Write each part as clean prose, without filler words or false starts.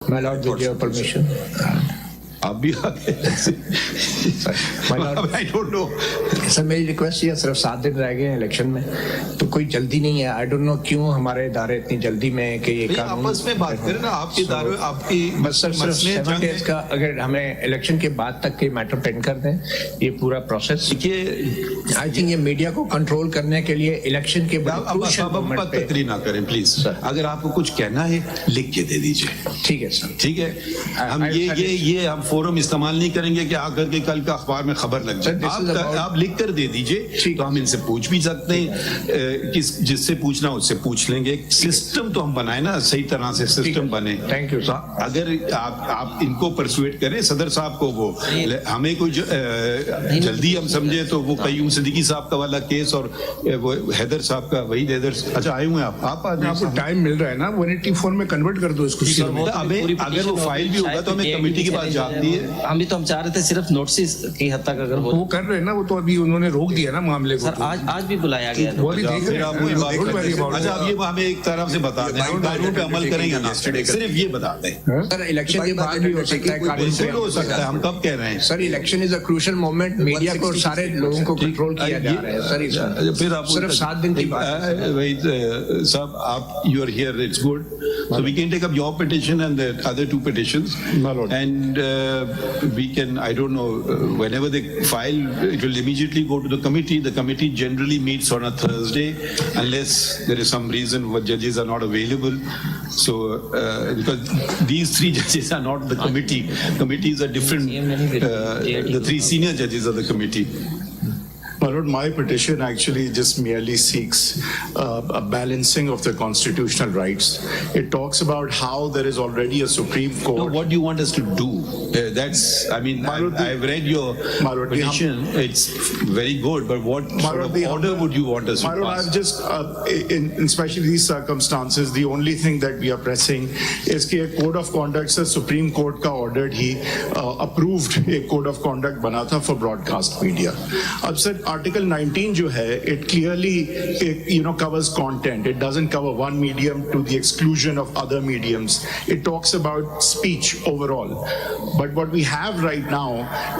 My lord, with your permission. आप भी आ गए। I don't know. सर मेरी रिक्वेस्ट ये सिर्फ 7 दिन रह गए हैं इलेक्शन में, तो कोई जल्दी नहीं है। आई डोंट नो क्यों हमारे इदारे इतनी जल्दी में है कि ये कानून आपस में बात करें ना, आपके इदारे आपकी बस सर सिर्फ 7 डेज का अगर हमें इलेक्शन के बाद तक के मैटर पेंड कर दें ये पूरा प्रोसेस। देखिए आई थिंक ये मीडिया को कंट्रोल करने के लिए इलेक्शन के बाद तकरीर ना करें प्लीज। अगर आपको कुछ कहना है लिख के दे दीजिए। ठीक है सर, ठीक है। हम ये हम फोरम इस्तेमाल नहीं करेंगे कि आकर के कल का अखबार में खबर लग जाए। आप लिख कर दे दीजिए तो हम इनसे पूछ भी सकते हैं, जिससे पूछना उससे पूछ लेंगे। सिस्टम तो हम बनाए ना, सही तरह से सिस्टम बने। Thank you sir. अगर आप इनको परसुएट करें सदर साहब को, वो हमें कोई जल्दी हम समझे तो वो कयूम सिद्दीकी साहब का वाला केस और वो हैदर साहब का, वही हैदर। अच्छा आए हुए आप आपको टाइम मिल रहा है ना, 184 में कन्वर्ट कर दो इसको। अगर वो फाइल भी होगा तो हमें कमेटी के पास जाती है। हम चाह रहे थे सिर्फ नोटिस की हद तक अगर वो कर रहे हैं ना, वो तो अभी उन्होंने रोक दिया ना मामले को। सर आज भी बुलाया गया। वो भी देख रहे हैं। अच्छा अब ये हमें एक तरफ से बता दें, कानून पे अमल करेंगे ना, सिर्फ ये बता दें। सर इलेक्शन के बाद भी हो सकता है, बिल्कुल हो सकता है। हम कब कह रहे हैं sir election is a crucial moment, media को सारे लोगों को कंट्रोल किया जा रहा है सर। फिर आप सिर्फ 7 दिन की बात वही सब आप you are here, it's good, so we can take up your petition and the other 2 petitions, and we can, I don't know, whenever they file it will immediately go to the committee. The committee generally meets on a Thursday unless there is some reason why judges are not available. So because these 3 judges are not the committee. Committees are different. The 3 senior judges are the committee. My Lord, my petition actually just merely seeks a balancing of the constitutional rights. It talks about how there is already a Supreme Court. No, what do you want us to do? That's, I mean, I've read your petition. It's very good, but what sort of order would you want us to pass? My Lord, I've just, in especially these circumstances, the only thing that we are pressing is कि एक code of conduct से Supreme Court का ordered ही approved एक code of conduct बना था for broadcast media. अब sir Article 19 जो है, it clearly covers content. It doesn't cover one medium to the exclusion of other mediums. It talks about speech overall. But what we have right now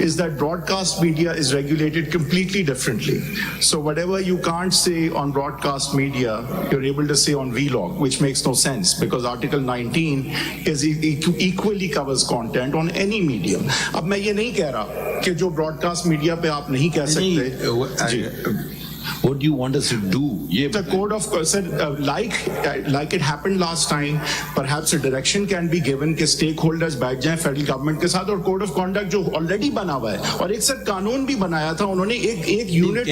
is that broadcast media is regulated completely differently. So whatever you can't say on broadcast media, you're able to say on vlog, which makes no sense because Article 19 is equally covers content on any medium. अब मैं ये नहीं कह रहा कि जो broadcast media पे आप नहीं कह सकते। What do you want us to do? The code of like it happened last time, perhaps a direction can be given कि stakeholders बैठ जाएं federal government के साथ और code of conduct जो already बना हुआ है और एक सर कानून भी बनाया था उन्होंने एक unit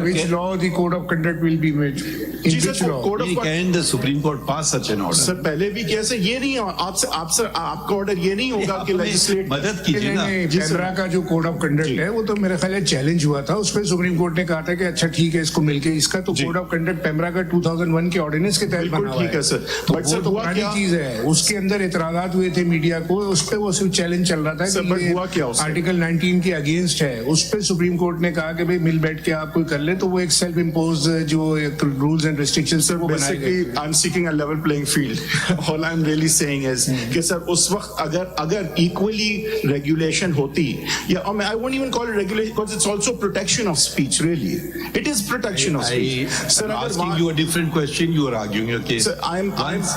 which law the code of conduct will be made. Can the Supreme Court pass such an order? Sir पहले भी कैसे ये नहीं आपका ऑर्डर ये नहीं होगा कि legislate मदद कीजिए ना। पेमरा का जो कोड ऑफ कंडक्ट है वो तो मेरे ख्याल है चैलेंज हुआ था, उस पर सुप्रीम कोर्ट ने कहा था कि अच्छा ठीक है इसको मिलके, इसका तो कोड ऑफ कंडक्ट पेमरा का 2001 के ऑर्डिनेंस के तहत बना हुआ है। ठीक है सर, बट सर पुरानी चीज है, उसके अंदर इतराज़ात हुए थे मीडिया को, उस पर वो सिर्फ चैलेंज चल रहा था कि हुआ क्या आर्टिकल 19 के अगेंस्ट है। उस पर सुप्रीम कोर्ट ने कहा कि भाई मिल बैठ के आप कोई कर ले, तो वो एक सेल्फ इम्पोज जो रूल्स एंड रिस्ट्रिक्शंस वो बनाए गए। I am seeking a level playing field. All I am really saying is कि सर उस वक्त अगर इक्वली रेगुलेशन होती, या I won't even call it regulation because it's also protection of speech, really it is protection of speech. Sir, I'm asking you a different question. You are arguing your case. Sir,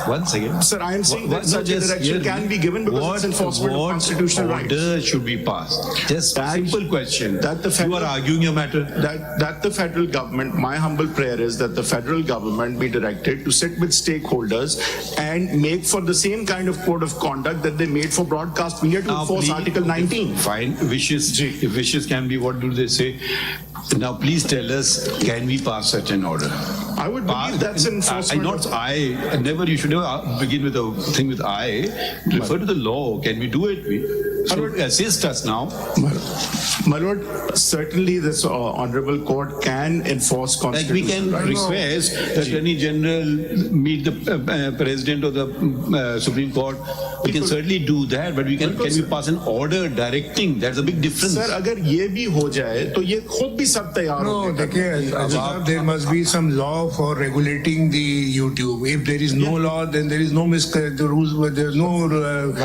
one second. Sir, I am saying that such a direction can be given because it's enforcement of constitutional rights. What order should be passed? Just a simple question. You are arguing your matter. That the federal government, my humble prayer is that the federal government be directed to sit with stakeholders and make for the same kind of code of conduct that they made for broadcast media to enforce Article 19. Fine. Wishes. If wishes can be, what do they say? Now, please tell us, can we pass such an order? I would believe that's enforcement. Never, you should never begin with a thing with I. Refer to the law. Can we do it? So assist us now. My Lord, certainly this honorable court can enforce constitutional rights. Like we can request the Attorney General meet the President of the Supreme Court. We can certainly do that, but can we pass an order directing? That's a big difference. Sir, अगर ये भी हो जाए तो ये खुद भी सब तैयार हो। देखिए, there must be some law for regulating the YouTube? If there is no law, then there is no the rules. There is no.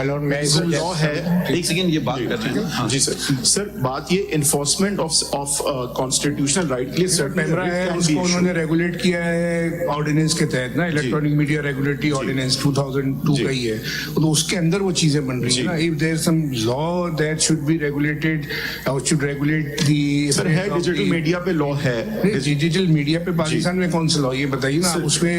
law है एक सेकेंड ये बात कर रहे हैं हाँ। जी सर बात ये इन्फोर्समेंट ऑफ कॉन्स्टिट्यूशनल राइट के लिए पेमरा है उसको उन्होंने रेगुलेट किया है ऑर्डिनेंस के तहत ना, इलेक्ट्रॉनिक मीडिया रेगुलेटरी ऑर्डिनेंस 2002 का ही है, तो उसके अंदर वो चीजें बन रही है ना. If there some law that should be regulated और शुड रेगुलेट दी सर है डिजिटल मीडिया पे लॉ है. डिजिटल मीडिया पे पाकिस्तान में कौन सा लॉ ये बताइए ना. उसमें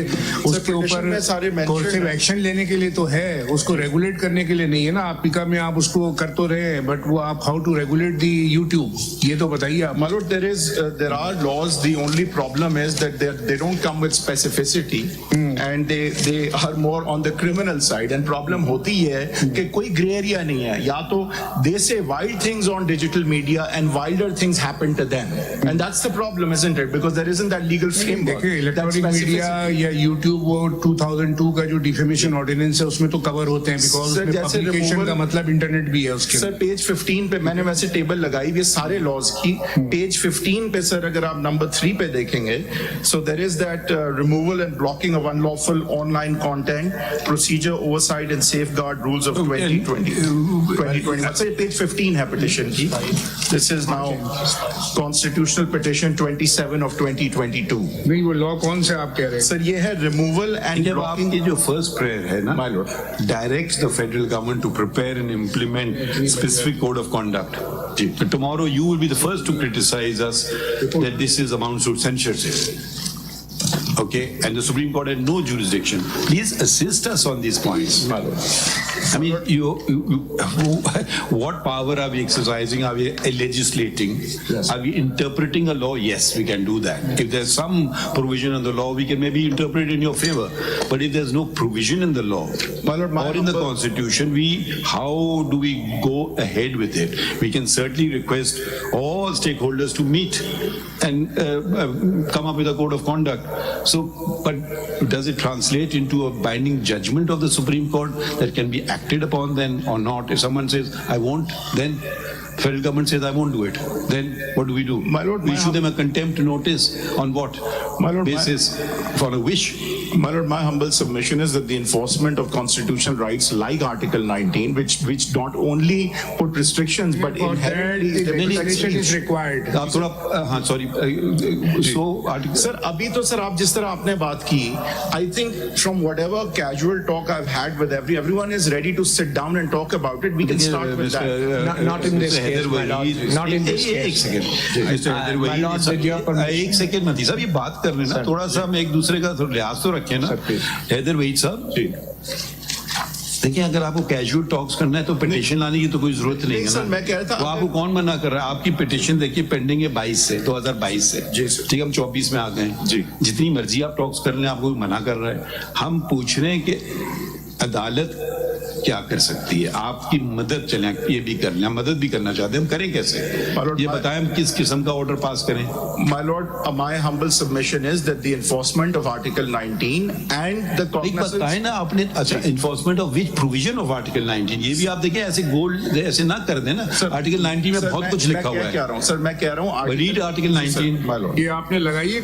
उसके ऊपर कोर्सिव एक्शन लेने के लिए तो है, उसको रेगुलेट करने के लिए नहीं है ना. आप पिका में आप उसको कर तो रहे हैं, बट वो आप how to regulate the YouTube ये तो बताइए आप. My lord, there are laws. The only problem is that they don't come with specificity, and they are more on the criminal side. And problem होती है कि कोई gray area नहीं है. या तो they say wild things on digital media and wilder things happen to them, and that's the problem, isn't it? Because there isn't that legal framework. देखिए electronic media या यूट्यूब वो 2002 का जो डिफेमेशन ऑर्डिनेंस है उसमें तो कवर होते हैं, बिकॉज पब्लिकेशन का मतलब इंटरनेट भी है उसके. सर पेज 15 पे मैंने वैसे टेबल लगाई हुई है सारे लॉज की. पेज 15 पे सर अगर आप नंबर 3 पे देखेंगे, so there is that removal and blocking of unlawful online content, procedure, oversight and safeguard rules of 2020. Sir page 15 है पिटीशन की. This is now constitutional petition 27 of 2022. नहीं वो लॉ कौन से आप कह रहे हैं सर ये है रिमूवल एंड जब आपकी जो फर्स्ट प्रेयर है ना, directs the federal government to prepare and implement specific code of conduct. Tomorrow you will be the first to criticize us that this is amounts to censorship. Okay, and the Supreme Court had no jurisdiction. Please assist us on these points. I mean, what power are we exercising? Are we legislating? Yes. Are we interpreting a law? Yes, we can do that. If there's some provision in the law, we can maybe interpret it in your favor. But if there's no provision in the law or in the Constitution, how do we go ahead with it? We can certainly request all stakeholders to meet and come up with a code of conduct. So, but does it translate into a binding judgment of the Supreme Court that can be acted upon then or not? If someone says, I won't, then federal government says, I won't do it. Then what do we do? My lord, we issue them a contempt notice on what basis? For a wish? My lord, my humble submission is that the enforcement of constitutional rights like Article 19, which not only put restrictions but inherently regulation is required. आप थोड़ा हाँ sorry so article sir अभी तो sir आप जिस तरह आपने बात की, I think from whatever casual talk I've had with everyone is ready to sit down and talk about it. We can start with that. Not in this case, my lord. Not in this case. एक second My lord, with your permission. एक second मती साहब, ये बात कर रहे हैं ना, थोड़ा सा हम एक दूसरे का लिहाज तो रखें ना. हैदर वहीद साहब देखिए, अगर आपको कैजुअल टॉक्स करना है तो पिटीशन लाने की तो कोई जरूरत नहीं है सर, ना. मैं कह रहा था तो आपको कौन मना कर रहा है? आपकी पिटीशन देखिए पेंडिंग है 2022 से. जी सर. ठीक है, हम 24 में आ गए. जी. जितनी मर्जी आप टॉक्स कर लें, आपको कोई मना कर रहा है. हम पूछ रहे हैं कि अदालत क्या कर सकती है, आपकी मदद चले, ये भी कर लें, मदद भी करना चाहते हैं, हम करें कैसे? ये बताएं हम किस किस्म का ऑर्डर पास करें. My lord, my humble submission is that the enforcement of Article 19 and the cognizance. बताएं ना आपने. अच्छा, enforcement of which provision of Article 19? ये भी आप देखें, ऐसे गोल्ड ऐसे ना कर देना. Article 19 में बहुत कुछ लिखा हुआ है. सर मैं कह रहा हूँ Read Article 19. ये आपने लगाई है